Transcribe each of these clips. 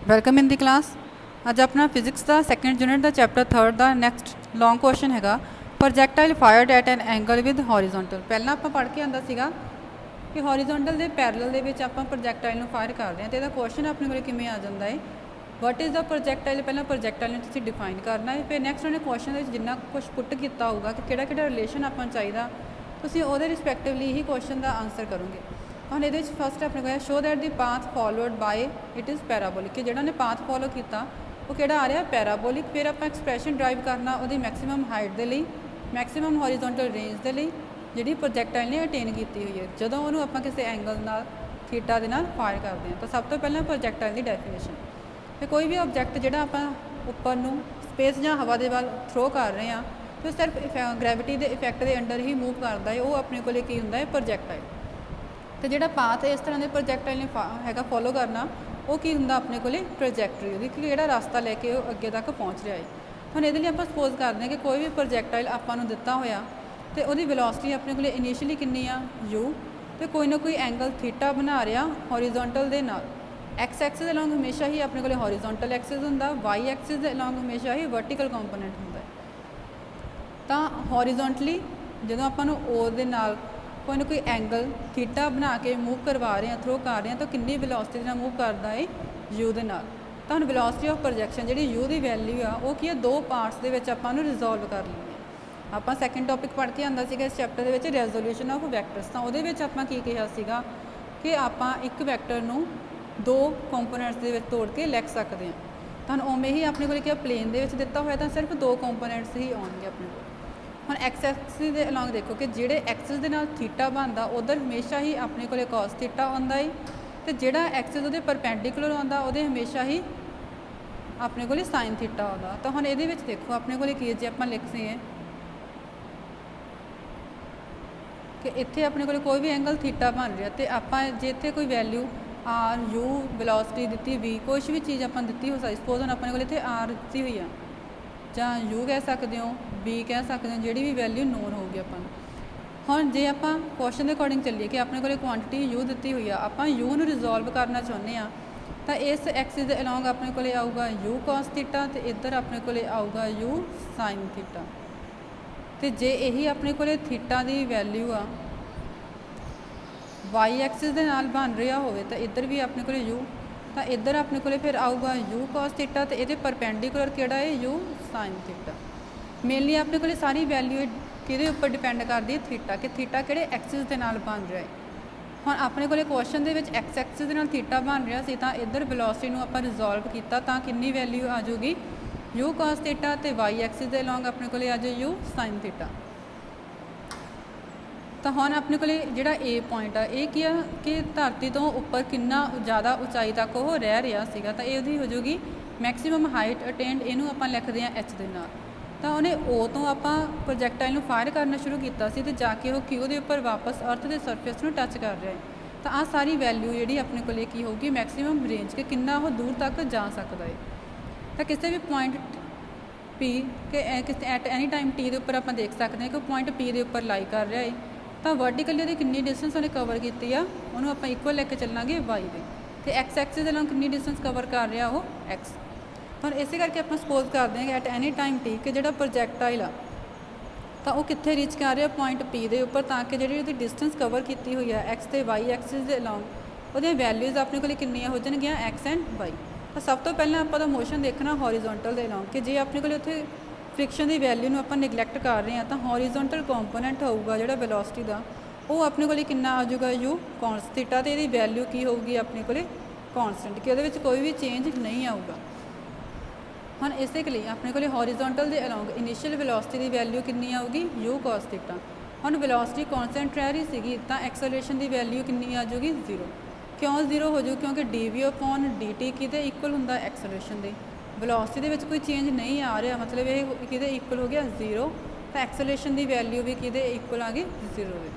Welcome in the class. अज अपना physics का second unit का चैप्टर 3 का नैक्सट लॉन्ग क्वेश्चन है projectile fired at an angle with horizontal. पहला आप पढ़ के आंदा सीगा कि हॉरीजोंटल के पैरल के आप प्रोजैक्टाइल फायर कर रहे हैं, तो यह क्वेश्चन अपने को किमें आ जाता है। वट इज़ द प्रोजैक्टाइल, पहला प्रोजैक्टाइल तुसीं डिफाइन करना है, फिर नैक्सट उन्हें क्वेश्चन जिन्ना कुछ पुट किया होगा कि किहड़ा रिलेशन आपको चाहिए, तुसीं उहदे रिस्पैक्टिवली ही क्वेश्चन का आंसर करोगे। हम ये फस्ट अपने को show that the path followed by it is parabolic, कि जिहड़ा ने पाथ फॉलो किया वो किहड़ा आ रहा पैराबोलिक। फिर आप एक्सप्रैशन ड्राइव करना वो मैक्सीमम हाइट के लिए, मैक्सीमम हॉरीजोंटल रेंज के लिए जी प्रोजैक्टाइल ने अटेन की हुई है जदों उन्होंने आप किसी एंगल नाल थीटा के नाल फायर करते हैं। तो सब तो पहले प्रोजैक्टाइल की डेफिनेशन, फिर कोई भी ऑबजैक्ट जो आप उपर नूं स्पेस या हवा के वाल थ्रो कर रहे हैं तो सिर्फ ग्रैविटी के इफैक्ट के अंडर ही मूव करता है, वो अपने को की होंगे प्रोजैक्टाइल। तो जो पाथ इस तरह के प्रोजैक्टाइल ने है फॉलो करना वो की होंगे अपने को प्रोजैक्टरी, वो जो रास्ता लैके अगे तक पहुँच रहा है। हम ये आप सपोज करते हैं कि कोई भी प्रोजैक्टाइल आपको दिता होया तो वो वेलोसिटी अपने को इनिशियली कितनी आ यू, तो कोई ना कोई एंगल थीटा बना रहा हॉरीजोंटल के नाल। एक्स एक्सिस अलॉन्ग हमेशा ही अपने को हॉरीजोंटल एक्सिस होंगे, वाई एक्सिस अलॉन्ग हमेशा ही वर्टिकल कंपोनेंट होंगे। तो हॉरीजोंटली जो आपको ओ दे नाल कोई ना कोई एंगल थीटा बना के मूव करवा रहे हैं, थ्रो कर रहे हैं, तो कितनी वेलोसिटी से मूव करता है यू के नाल। तो हम वेलोसिटी ऑफ प्रोजैक्शन जी यू की वैल्यू आ वो की है दो पार्ट्स के आपको रिजोल्व कर लेंगे। आप सैकेंड टॉपिक पढ़ के आंदा सीगा इस चैप्टर के रेजोल्यूशन ऑफ वैक्टर्स। तो वो आप कहा सीगा कि आप एक वैक्टर नूं दो कंपोनेंट्स के तोड़ के लिख सकते हैं। तो उवें ही अपने को क्या प्लेन के दिता हुआ तो सिर्फ दो कंपोनेंट्स ही आउणगे अपने को। हम एक्स एक्सिस के अलॉन्ग देखो कि जोड़े एक्सिस के नाल थीटा बनता उधर हमेशा ही अपने को कॉस थीटा आता है, तो जोड़ा एक्सिस वो परपेंडिकुलर आता वो हमेशा ही अपने को साइन थीटा आता। तो हम ये देखो अपने को जे आप लिखते हैं कि इत्थे अपने को कोई भी एंगल थीटा बन रहा, तो आप जे इत्थे कोई वैल्यू आर यू वेलोसिटी दी वी कुछ भी चीज़ अपन दी हो सकती, सपोज हम अपने को इत्थे आर दी हुई है ਜਾਂ यू कह सकते हो, बी कह सकते हो, जी भी वैल्यू नोन होगी अपन। हम जे आप क्वेश्चन के अकॉर्डिंग चलिए कि अपने को क्वांटिटी यू दी हुई है, आप यू ਨੂੰ रिजोल्व करना चाहते हैं, तो इस एक्सिस के अलॉन्ग अपने को आऊगा यू कॉस थीटा, तो इधर अपने को आऊगा यू साइन थीटा। तो जे यही अपने को थीटा की वैल्यू आ वाई एक्सिस के नाल बन रहा हो, तो इधर भी अपने को यू, तो इधर अपने को फिर आऊगा यू कॉस थीटा, तो ये परपेंडिकुलर किहड़ा है यू साइन थीटा। मेनली अपने को सारी वैल्यू कि उपर डिपेंड करती है थीटा, कि थीटा कि एक्सिस के नाल बन रहा है। हम अपने को क्वेश्चन के एक्स एक्सिस के नाल थीटा बन रहा सी, तो इधर वेलोसिटी को आप रिजोल्व किया तो कितनी वैल्यू आ जाऊगी यू कॉस थीटा, तो वाई एक्सिस के अलॉन्ग अपने को आ जाए यू साइन थीटा। तो हम अपने को जोड़ा ए पॉइंट आ ये क्या कि धरती तो उपर कितना ज़्यादा उचाई तक वो रह रहा सीगा, तो ये हो जाएगी मैक्सीमम हाइट अटेंड, इनू आप लिखते हैं एच के नाल। तो उन्हें ओ तो आप प्रोजैक्टाइल में फायर करना शुरू किया सी, तो जाके वो क्यू के उपर वापस अर्थ के सरफेस में टच कर रहा है। तो आ सारी वैल्यू जी अपने को की होगी मैक्सीमम रेंज के कितना वो दूर तक जा सकता है। तो किसी भी पॉइंट पी के एट एनी टाइम टी के उपर आप देख सकते हैं कि पॉइंट पी के उपर लाई कर रहा है, तो वर्टिकली वो कितनी डिस्टेंस उन्हें कवर की उन्होंने आप इक्वल लैके चलांगे वाई के, तो एक्स एक्सिस के अलॉन्ग कितनी डिस्टेंस कवर कर रहा वो एक्स। तो इस करके आप सपोज करते हैं कि एट एनी टाइम टी कि जो प्रोजैक्टाइल आ तो वो कितने रीच कर रहा पॉइंट पी के उपर, ताकि जी डिस्टेंस कवर की हुई है एक्स तो वाई एक्सिस के अलॉन्ग वो वैल्यूज़ अपने को कितनियाँ हो जाएगियाँ एक्स एंड वाई। तो सब तो पहले आप मोशन देखना हॉरीजोंटल के अलॉन्ग, कि जे अपने को उत्थे फ्रिक्शन की वैल्यू में आप निगलैक्ट कर रहे हैं, तो हॉरीजोंटल कंपोनेंट होगा जो वेलोसिटी का वो अपने को कितना आ जाऊगा यू कॉन्स थीटा, तो ये वैल्यू की होगी अपने को कॉन्सटेंट, कि वो कोई भी चेंज नहीं आऊगा। हम इस लिए अपने को हॉरीजोंटल के अलॉन्ग इनिशियल वेलोसिटी की वैल्यू कितनी आऊगी यू कॉस थीटा। हम वेलोसिटी कॉन्सटेंट रह रही सी, तो एक्सेलरेशन की वैल्यू कितनी आ जाऊगी जीरो। क्यों जीरो हो जाऊ, क्योंकि D V upon D T कि इक्वल होंगे एक्सेलरेशन के, वेलोसिटी के कोई चेंज नहीं आ रहा, मतलब ये कि इक्वल हो गया जीरो, तो एक्सेलरेशन की वैल्यू भी कि इक्वल आ गई जीरो के।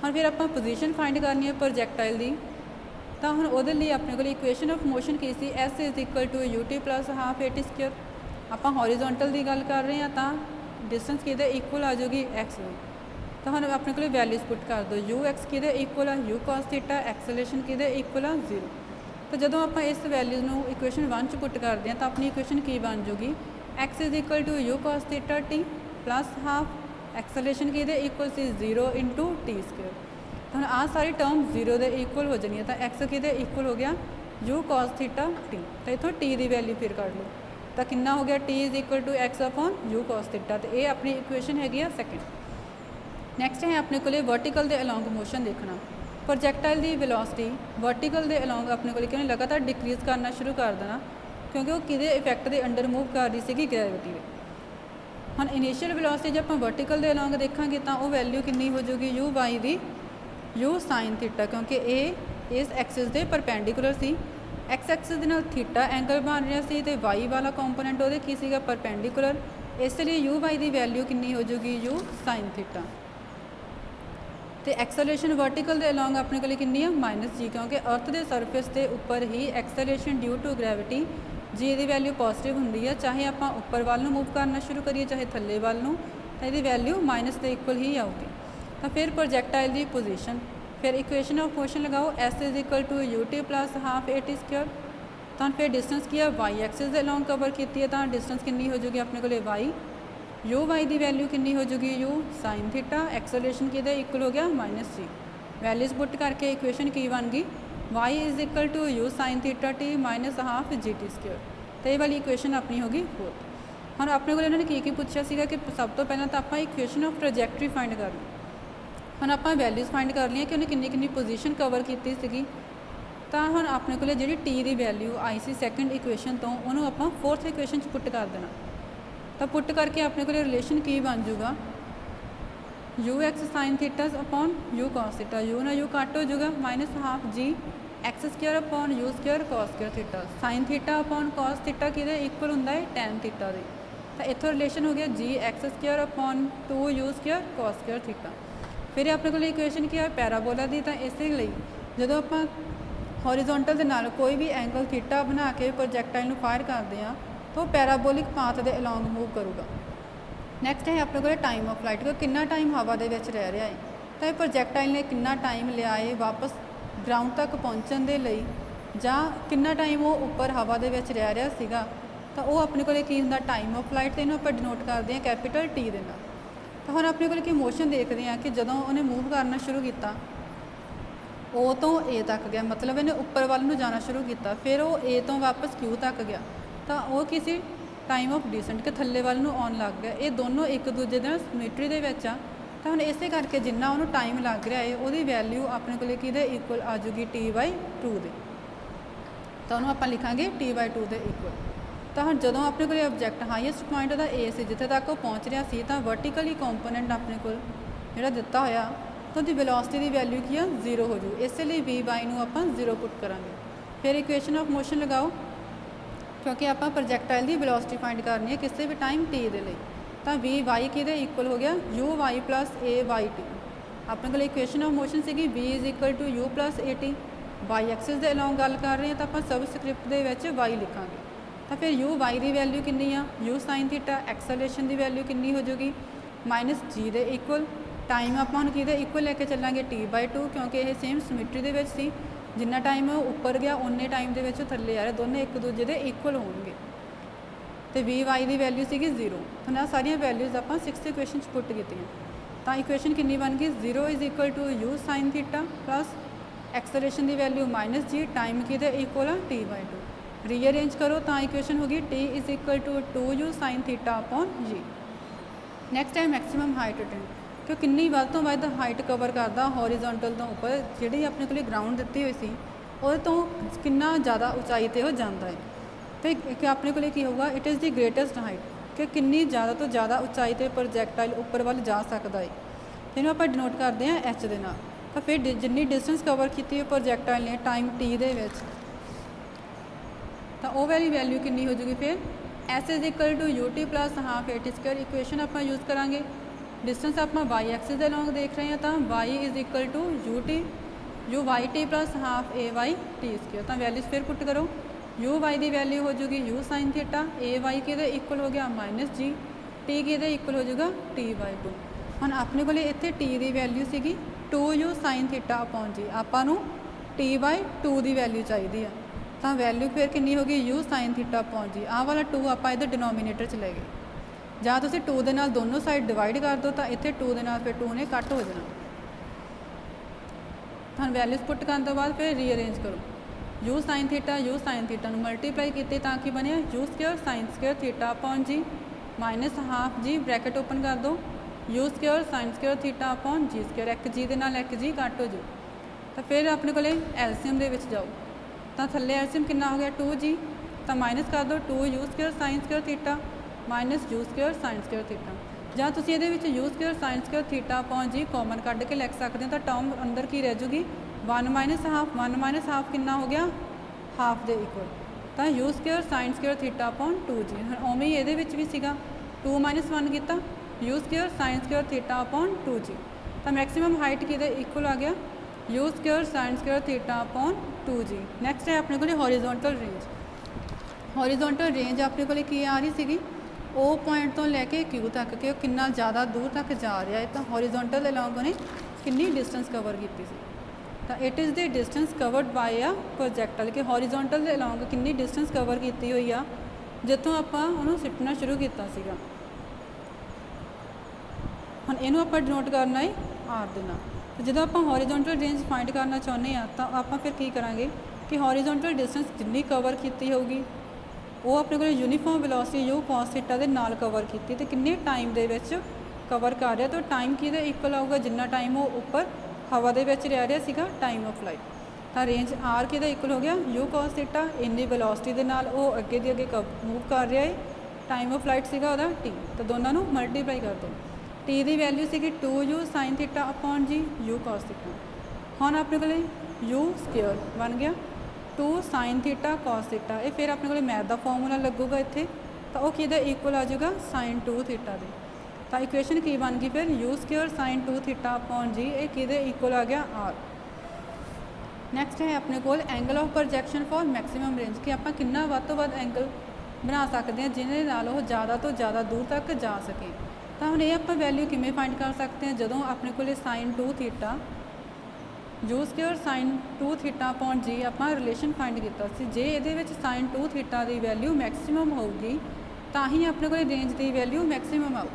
हम फिर आप पोजीशन फाइंड करनी है प्रोजैक्टाइल की, तो हम वो अपने को इक्वेशन ऑफ मोशन की सी S is equal to U T plus half A T square. आप हॉरीजोंटल की गल कर रहे हैं तो डिस्टेंस कि इक्वल आ जाएगी एक्स, तो हम अपने को वैल्यूज पुट कर दो यू एक्स कि इक्वल आ यू कॉस थीटा, एक्सेलरेशन कि इक्वल आ जीरो। तो जो आप इस वैल्यूज़ ਨੂੰ इक्वेशन 1 ਚ पुट करते हैं तो अपनी इक्वेशन की बन जूगी x is equal to u cos theta t plus half acceleration की इक्वल सी 0 इंटू टी स्क्वेयर। तो हम आ सारी टर्म 0 के इक्वल हो जानी है तो x कि इक्वल हो गया u cos थीटा t। तो इतों t की वैल्यू फिर कट लो तो कितना हो गया t is equal to x upon u cos theta. तो ये अपनी इक्वेशन हैगी सैकेंड। नैक्सट है अपने को वर्टिकल के अलॉन्ग मोशन देखना। प्रोजैक्टाइल की वेलोसिटी वर्टिकल के अलॉन्ग अपने को कहने लगातार डिक्रीज़ करना शुरू कर देना क्योंकि वो कि इफैक्ट के अंडर मूव कर रही सी ग्रैविटी में। हम इनिशियल वेलोसिटी जब आप वर्टिकल के अलॉन्ग देखा तो वह वैल्यू कितनी हो जाएगी यू वाई दी यू साइन थीटा क्योंकि ये इस एक्सिस के परपेंडिकुलर सी एक्स एक्सिस के नाल थीटा एंगल बन रहा सी तो वाई वाला कंपोनेंट वो की सीगा परपेंडिकुलर, इसलिए यू वाई की वैल्यू कितनी हो जाएगी यू साइन थीटा। तो एक्सलेशन वर्टिकल के अलॉन्ग अपने को कितनी है माइनस जी क्योंकि अर्थ के सरफेस के उपर ही एक्सलेशन ड्यू टू ग्रैविटी जी की वैल्यू पॉजिटिव होंगी है, चाहे आप उपर वाल मूव करना शुरू करिए चाहे थले वाल तो ये वैल्यू माइनस के इक्वल ही आऊगी। तो फिर प्रोजैक्टाइल की पोजीशन फिर इक्वेशन ऑफ मोशन लगाओ s is equal to U T plus half A T square. तो फिर डिस्टेंस की है वाई एक्सिस के अलॉन्ग कवर की है तो डिस्टेंस कितनी हो जाएगी अपने को वाई यू वाई की वैल्यू कितनी हो जाएगी यू साइन थीटा एक्सलेशन कि इक्वल हो गया माइनस जी। वैल्यूज पुट करके इक्वेशन की बन गई Y is equal to U sine theta T minus half G T square. तो ये वाली इक्वेशन अपनी होगी फोर्थ। हम अपने को इन्होंने की पूछा सीगा कि सब तो पहले तो आप इक्वेशन ऑफ ट्रैजेक्टरी फाइंड कर ली। हम आप वैल्यूज फाइंड कर लिया कि उन्हें किन्नी किन्नी पोजीशन कवर की सी। तो हम अपने को जी टी की वैल्यू आई सी सैकेंड इक्वेशन तो उन्होंने आप फोर्थ इक्वेशन पुट कर देना। तो पुट करके अपने को रिलेशन की बन जूगा u x sine theta upon u cos theta, u ना यू कट हो जाएगा minus half g x square upon u square cos square theta sine theta upon cos theta कि इक्वल होंगे टैन थीटा दे। तो इतों रिलेशन हो गया g x square upon 2 u square cos square theta. फिर अपने को इक्वेशन की है पैराबोला दी। तो इस जो आप हॉरिजोंटल के नाल कोई भी एंगल थीटा बना के प्रोजैक्टाइल फायर करते हैं तो पैराबोलिक पाथ के अलॉन्ग मूव करूगा। नैक्सट है अपने को टाइम ऑफ फ्लाइट को कितना टाइम हवा के रह रहा है तो यह प्रोजैक्टाइल ने कितना टाइम लिया है वापस ग्राउंड तक पहुँचने के लिए ਜਾਂ कितना टाइम वो उपर हवा के रह रहा सीगा तो वो अपने को होंगे टाइम ऑफ फ्लाइट तो इन्हों आप डिनोट करते हैं कैपीटल टी के नाल। तो हम अपने को मोशन देखते हैं कि जदों उन्हें मूव करना शुरू किया ओ तो ए तक गया मतलब इन्हें उपर वाल नूं जाना शुरू किया फिर वो ए तो वापस क्यू तक गया तो वो किसी टाइम ऑफ डिसेंट के थले वाल नूं आउण लग गया। ये दोनों एक दूजे दे सिमेट्री दे विच आ तो हम इस करके जिन्ना उन्होंने टाइम लग रहा है वो वैल्यू अपने को इक्वल आ जूगी टी बाई 2 दे। तो उन्होंने आप लिखांगे टी बाई 2 के इक्वल। तो हम जो अपने को ऑब्जैक्ट हाईएस्ट पॉइंट का ए से जिथे तक वो पहुँच रहा सी तो वर्टिकली कंपोनेंट अपने को जो दिता होया तो उसकी वेलोसिटी की वैल्यू की 0 हो जू, इसलिए वी वाई नूं आपां 0 पुट करांगे। फिर इक्वेशन ऑफ मोशन लगाओ क्योंकि आप प्रोजैक्टाइल की वेलोसिटी फाइंड करनी है किसी भी टाइम टी के लिए तो वी वाई कि इक्वल हो गया U Y plus A Y T. अपने को इक्वेशन ऑफ मोशन सी V is equal to U plus A T Y axis के अलॉन्ग गल कर रहे हैं तो आप सब स्क्रिप्ट के वाई लिखांगे। तो फिर यू वाई की वैल्यू कितनी आ यू साइन थीटा एक्सलेशन की वैल्यू कितनी हो जाएगी माइनस जी के इक्वल। टाइम आप कि इक्वल लैके चलांगे टी बाई 2 क्योंकि यह सेम सिमेट्री के सी जिन्ना टाइम उपर गया उन्ने टाइम के थले आ रहे दोनों एक दूजे के इक्वल होंगे। तो वी वाई की वैल्यू सी 0। तो ना सारिया वैल्यूज आप 6th इक्वेशन पुट की तो इक्वेशन कितनी बन गई 0 is equal to U sine theta plus acceleration की वैल्यू माइनस जी टाइम कि इक्वल आ टी बाई 2। रीअरेंज करो तो इक्वेशन होगी T is equal to 2 you sine theta upon G. Next है मैक्सीमम हाइट अटेंड कि किन्नी वध तो वध हाइट कवर करता हॉरिजोंटल तो उपर जी अपने को ग्राउंड दी हुई सी वो तो कितना ज़्यादा उचाई पर हो जाता है। तो अपने को की होगा it is the greatest height कि किन्नी ज़्यादा तो ज़्यादा उचाई पर प्रोजैक्टाइल उपर वाल जा सकता है। तो इन्हों आप डिनोट करते हैं एच के नाल। तो फिर जिन्नी डिस्टेंस कवर की प्रोजैक्टाइल ने टाइम टी दे विच तो वो वाली वैल्यू कितनी हो जाएगी फिर S is equal to U T plus half A T square. Equation आप यूज़ करांगे डिस्टेंस आप वाई एक्सिस के अलॉन्ग देख रहे हैं तो Y is equal to U Y T plus half A Y T square. तो वैल्यूज फिर पुट करो यू वाई की वैल्यू हो जाएगी you sine theta A Y के इक्वल हो गया माइनस जी टी के इक्वल हो जाएगा टी बाई 2। हम अपने को इतने टी की वैल्यू सी 2 you sine theta upon g आपू टी बाई 2 की वैल्यू चाहिए है ਤਾਂ ਵੈਲਿਊ ਫਿਰ ਕਿੰਨੀ ਹੋ ਗਈ u sin ਥੀਟਾ ਅਪੋਨ ਜੀ। ਆਹ ਵਾਲਾ 2 ਆਪਾਂ ਇਹਦੇ ਡਿਨੋਮੀਨੇਟਰ 'ਚ ਲੈ ਗਏ। ਜਾਂ ਤੁਸੀਂ 2 ਦੇ ਨਾਲ ਦੋਨੋਂ ਸਾਈਡ ਡਿਵਾਈਡ ਕਰ ਦਿਓ ਤਾਂ ਇੱਥੇ 2 ਦੇ ਨਾਲ ਫਿਰ 2 ਨੇ ਕੱਟ ਹੋ ਜਾਣਾ। ਤਾਂ ਵੈਲਿਊਜ਼ ਪੁੱਟ ਕਰਨ ਤੋਂ ਬਾਅਦ ਫਿਰ ਰੀਅਰੇਂਜ ਕਰੋ। u sin ਥੀਟਾ ਨੂੰ ਮਲਟੀਪਲਾਈ ਕੀਤੇ ਤਾਂ ਕੀ ਬਣਿਆ u square sin square theta upon ਜੀ ਮਾਈਨਸ ਹਾਫ ਜੀ, ਬ੍ਰੈਕਟ ਓਪਨ ਕਰ ਦਿਓ, u square sin square theta upon ਜੀ ਸਕੁਅਰ। ਇੱਕ ਜੀ ਦੇ ਨਾਲ ਇੱਕ ਜੀ ਕੱਟ ਹੋ ਜਾਊ। ਤਾਂ ਫਿਰ ਆਪਣੇ ਕੋਲੇ ਐਲਸੀਐਮ ਦੇ ਵਿੱਚ ਜਾਓ ਤਾਂ ਥੱਲੇ ਐਲਸੀਐਮ ਕਿੰਨਾ ਹੋ ਗਿਆ 2g, ਤਾਂ ਮਾਈਨਸ ਕਰ ਦਿਓ 2u square sin square theta minus u square sin square theta. ਜਾਂ ਤੁਸੀਂ ਇਹਦੇ ਵਿੱਚ u square sin square theta upon ਜੀ ਕਾਮਨ ਕੱਢ ਕੇ ਲਿਖ ਸਕਦੇ ਹੋ। ਤਾਂ ਟਰਮ ਅੰਦਰ ਕੀ ਰਹਿ ਜੂਗੀ 1 ਮਾਈਨਸ ਹਾਫ ਕਿੰਨਾ ਹੋ ਗਿਆ ਹਾਫ ਦੇ ਇਕੁਅਲ। ਤਾਂ u square sin square theta upon 2g। ਹੁਣ ਉਵੇਂ ਹੀ ਇਹਦੇ ਵਿੱਚ ਵੀ ਸੀਗਾ 2 ਮਾਈਨਸ 1 ਕੀਤਾ u square sin square theta upon 2g। ਤਾਂ ਮੈਕਸਿਮਮ ਹਾਈਟ ਕਿਹਦੇ ਇਕੁਅਲ ਆ ਗਿਆ u square sin square theta upon 2g। Next ਹੈ ਆਪਣੇ ਕੋਲ ਹੌਰੀਜ਼ੋਨਟਲ ਰੇਂਜ। ਹੌਰੀਜ਼ੋਨਟਲ ਰੇਂਜ ਆਪਣੇ ਕੋਲ ਕੀ ਆ ਰਹੀ ਸੀਗੀ O ਪੁਆਇੰਟ ਤੋਂ ਲੈ ਕੇ Q ਤੱਕ ਕਿ ਉਹ ਕਿੰਨਾ ਜ਼ਿਆਦਾ ਦੂਰ ਤੱਕ ਜਾ ਰਿਹਾ ਹੈ। ਤਾਂ ਹੌਰੀਜ਼ੋਨਟਲ ਅਲੋਂਗ ਉਹਨੇ ਕਿੰਨੀ ਡਿਸਟੈਂਸ ਕਵਰ ਕੀਤੀ ਸੀ। ਤਾਂ it is the distance covered by a projectile ਕਿ ਹੌਰੀਜ਼ੋਨਟਲ ਦੇ ਅਲੋਂਗ ਕਿੰਨੀ ਡਿਸਟੈਂਸ ਕਵਰ ਕੀਤੀ ਹੋਈ ਆ ਜਿੱਥੋਂ ਆਪਾਂ ਉਹਨੂੰ ਸਿੱਟਣਾ ਸ਼ੁਰੂ ਕੀਤਾ ਸੀਗਾ। ਹੁਣ ਇਹਨੂੰ ਆਪਾਂ ਡਿਨੋਟ ਕਰਨਾ ਹੈ R ਦੇ ਨਾਲ। ਤੇ ਜਦੋਂ ਆਪਾਂ ਹੌਰੀਜ਼ੋਨਟਲ ਰੇਂਜ ਫਾਈਂਡ ਕਰਨਾ ਚਾਹੁੰਦੇ ਆ ਤਾਂ ਆਪਾਂ ਫਿਰ ਕੀ ਕਰਾਂਗੇ ਕਿ ਹੌਰੀਜ਼ੋਨਟਲ ਡਿਸਟੈਂਸ ਜਿੰਨੀ ਕਵਰ ਕੀਤੀ ਹੋਊਗੀ ਉਹ ਆਪਣੇ ਕੋਲ uniform velocity u cos theta ਦੇ ਨਾਲ ਕਵਰ ਕੀਤੀ ਤੇ ਕਿੰਨੇ ਟਾਈਮ ਦੇ ਵਿੱਚ ਕਵਰ ਕਰ ਰਿਹਾ। ਤਾਂ ਟਾਈਮ ਕਿਹਦੇ ਇਕੁਅਲ ਆਊਗਾ ਜਿੰਨਾ ਟਾਈਮ ਉਹ ਉੱਪਰ ਹਵਾ ਦੇ ਵਿੱਚ ਰਹਿ ਰਿਹਾ ਸੀਗਾ ਟਾਈਮ ਆਫ ਲਾਈਟ। ਤਾਂ ਰੇਂਜ r ਕਿਹਦੇ ਇਕੁਅਲ ਹੋ ਗਿਆ u cos ਥੀਟਾ ਇੰਨੀ ਵੈਲੋਸਿਟੀ ਦੇ ਨਾਲ ਉਹ ਅੱਗੇ ਦੀ ਅੱਗੇ ਮੂਵ ਕਰ ਰਿਹਾ ਹੈ। ਟਾਈਮ ਆਫ ਲਾਈਟ ਸੀਗਾ ਉਹਦਾ t। ਤਾਂ ਦੋਨਾਂ ਨੂੰ ਮਲਟੀਪਲਾਈ ਕਰ ਦਿਓ। t ਦੀ ਵੈਲਿਊ ਸੀਗੀ 2u sin ਥੀਟਾ ਅਪੋਨ ਜੀ u cos ਥੀਟਾ। ਹੁਣ ਆਪਣੇ ਕੋਲ u ਸਕੁਅਰ ਬਣ ਗਿਆ 2 sin ਥੀਟਾ cos ਥੀਟਾ। ਇਹ ਫਿਰ ਆਪਣੇ ਕੋਲ ਮੈਥ ਦਾ ਫਾਰਮੂਲਾ ਲੱਗੂਗਾ ਇੱਥੇ। ਤਾਂ ਉਹ ਕਿਹਦੇ ਇਕੁਅਲ ਆ ਜਾਊਗਾ sin 2 ਥੀਟਾ ਦੇ। ਤਾਂ ਇਕੁਏਸ਼ਨ ਕੀ ਬਣ ਗਈ ਫਿਰ u square sin 2 theta upon ਜੀ। ਇਹ ਕਿਹਦੇ ਇਕੁਅਲ ਆ ਗਿਆ r। ਨੈਕਸਟ ਹੈ ਆਪਣੇ ਕੋਲ angle of projection for maximum range ਕਿ ਆਪਾਂ ਕਿੰਨਾ ਵੱਧ ਤੋਂ ਵੱਧ ਐਂਗਲ ਬਣਾ ਸਕਦੇ ਹਾਂ ਜਿਹਦੇ ਨਾਲ ਉਹ ਜ਼ਿਆਦਾ ਤੋਂ ਜ਼ਿਆਦਾ ਦੂਰ ਤੱਕ ਜਾ ਸਕੇ। ਤਾਂ ਹੁਣ ਇਹ ਆਪਾਂ ਵੈਲਿਊ ਕਿਵੇਂ ਫਾਈਂਡ ਕਰ ਸਕਦੇ ਹਾਂ ਜਦੋਂ ਆਪਣੇ ਕੋਲ sin 2 theta u square sin 2 theta upon ਜੀ ਆਪਾਂ ਰਿਲੇਸ਼ਨ ਫਾਈਂਡ ਕੀਤਾ ਸੀ। ਜੇ ਇਹਦੇ ਵਿੱਚ sin 2 ਥੀਟਾ ਦੀ ਵੈਲਿਊ ਮੈਕਸਿਮਮ ਹੋਊਗੀ ਤਾਂ ਹੀ ਆਪਣੇ ਕੋਲ ਰੇਂਜ ਦੀ ਵੈਲਿਊ ਮੈਕਸਿਮਮ ਆਊ।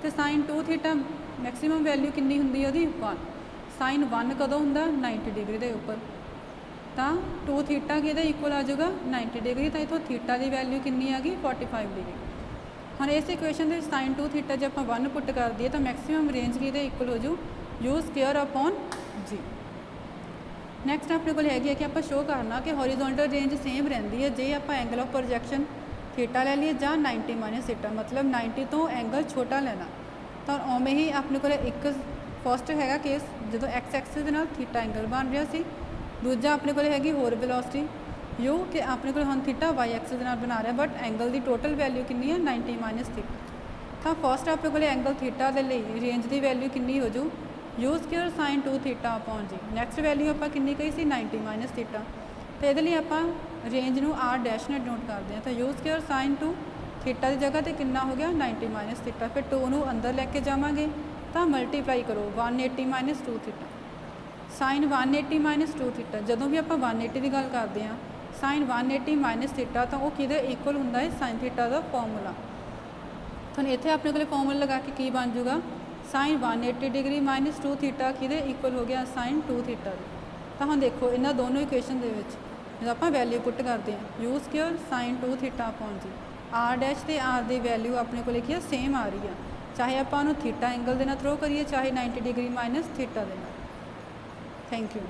ਤੇ sin 2 ਥੀਟਾ ਮੈਕਸਿਮਮ ਵੈਲਿਊ ਕਿੰਨੀ ਹੁੰਦੀ ਹੈ ਉਹਦੀ 1। sin 1 ਕਦੋਂ ਹੁੰਦਾ 90 ਡਿਗਰੀ ਦੇ ਉੱਪਰ। ਤਾਂ 2 ਥੀਟਾ ਕਿਹਦੇ ਇਕੁਅਲ ਆ ਜਾਊਗਾ 90 ਡਿਗਰੀ। ਤਾਂ ਇੱਥੋਂ ਥੀਟਾ ਦੀ ਵੈਲਿਊ ਕਿੰਨੀ ਆ ਗਈ 45 ਡਿਗਰੀ। ਹੁਣ ਇਸ ਇਕੁਏਸ਼ਨ ਦੇ sin 2 ਥੀਟਾ ਜੇ ਆਪਾਂ 1 ਪੁੱਟ ਕਰ ਦਈਏ ਤਾਂ ਮੈਕਸਿਮਮ ਰੇਂਜ ਕਿਹਦੇ ਇਕੁਅਲ ਹੋ ਜੂ u ਸਕੁਅਰ ਅਪੋਨ ਜੀ। ਨੈਕਸਟ ਆਪਣੇ ਕੋਲ ਹੈਗੀ ਹੈ ਕਿ ਆਪਾਂ ਸ਼ੋਅ ਕਰਨਾ ਕਿ ਹੌਰੀਜ਼ੋਨਟਲ ਰੇਂਜ ਸੇਮ ਰਹਿੰਦੀ ਹੈ ਜੇ ਆਪਾਂ ਐਂਗਲ ਆਫ ਪ੍ਰੋਜੈਕਸ਼ਨ ਥੀਟਾ ਲੈ ਲਈਏ ਜਾਂ 90 ਮਾਈਨਸ ਥੀਟਾ ਮਤਲਬ 90 ਤੋਂ ਐਂਗਲ ਛੋਟਾ ਲੈਣਾ। ਤਾਂ ਉਵੇਂ ਹੀ ਆਪਣੇ ਕੋਲ ਇੱਕ ਫਸਟ ਹੈਗਾ ਕੇਸ ਜਦੋਂ ਐਕਸ ਐਕਸਿਸ ਦੇ ਨਾਲ ਥੀਟਾ ਐਂਗਲ ਬਣ ਰਿਹਾ ਸੀ। ਦੂਜਾ ਆਪਣੇ ਕੋਲ ਹੈਗੀ ਹੋਰ ਵੈਲੋਸਿਟੀ u ਕਿ ਆਪਣੇ ਕੋਲ ਹੁਣ ਥੀਟਾ ਵਾਈ ਐਕਸਿਸ ਦੇ ਨਾਲ ਬਣਾ ਰਿਹਾ but angle the total value ਕਿੰਨੀ ਹੈ 90 ਮਾਈਨਸ ਥੀਟਾ। ਤਾਂ ਫਸਟ ਆਪਣੇ ਕੋਲ ਐਂਗਲ ਥੀਟਾ ਦੇ ਲਈ ਰੇਂਜ ਦੀ ਵੈਲਿਊ ਕਿੰਨੀ ਹੋ ਜੂ u square sin 2 theta upon ਜੀ। ਨੈਕਸਟ ਵੈਲਿਊ ਆਪਾਂ ਕਿੰਨੀ ਕਹੀ ਸੀ 90 ਮਾਈਨਸ ਥੀਟਾ। ਤੇ ਇਹਦੇ ਲਈ ਆਪਾਂ ਰੇਂਜ ਨੂੰ r ਡੈਸ਼ ਨਾਲ ਡਿਨੋਟ ਕਰਦੇ ਹਾਂ। ਤਾਂ u ਸਕੁਅਰ sin 2 ਥੀਟਾ ਦੀ ਜਗ੍ਹਾ ਤੇ ਕਿੰਨਾ ਹੋ ਗਿਆ 90 ਮਾਈਨਸ ਥੀਟਾ। ਫਿਰ 2 ਨੂੰ ਅੰਦਰ ਲੈ ਕੇ ਜਾਵਾਂਗੇ ਤਾਂ ਮਲਟੀਪਲਾਈ ਕਰੋ 180 minus 2 theta. sin 180 minus 2 theta ਜਦੋਂ ਵੀ ਆਪਾਂ 180 ਦੀ ਗੱਲ ਕਰਦੇ ਹਾਂ sin 180 ਮਾਈਨਸ ਥੀਟਾ ਤਾਂ ਉਹ ਕਿਹਦੇ ਇਕੁਅਲ ਹੁੰਦਾ ਹੈ sin ਥੀਟਾ ਦਾ ਫਾਰਮੂਲਾ। ਤੁਹਾਨੂੰ ਇੱਥੇ ਆਪਣੇ ਕੋਲ ਫਾਰਮੂਲਾ ਲਗਾ ਕੇ ਕੀ ਬਣ ਜਾਊਗਾ sin 180 ਡਿਗਰੀ ਮਾਈਨਸ 2 ਥੀਟਾ ਕਿਹਦੇ ਇਕੁਅਲ ਹੋ ਗਿਆ sin 2 ਥੀਟਾ ਦੇ। ਤਾਂ ਹੁਣ ਦੇਖੋ ਇਹਨਾਂ ਦੋਨੋਂ ਇਕੁਏਸ਼ਨ ਦੇ ਵਿੱਚ ਜਦੋਂ ਆਪਾਂ ਵੈਲਿਊ ਪੁੱਟ ਕਰਦੇ ਹਾਂ u square sin 2 theta upon ਜੀ r ਡੈਸ਼ ਤੇ r ਦੀ ਵੈਲਿਊ ਆਪਣੇ ਕੋਲ ਕੀ ਆ ਸੇਮ ਆ ਰਹੀ ਆ ਚਾਹੇ ਆਪਾਂ ਉਹਨੂੰ ਥੀਟਾ ਐਂਗਲ ਦੇ ਨਾਲ ਥਰੋ ਕਰੀਏ ਚਾਹੇ 90 ਡਿਗਰੀ ਮਾਈਨਸ ਥੀਟਾ ਦੇ ਨਾਲ। Thank you.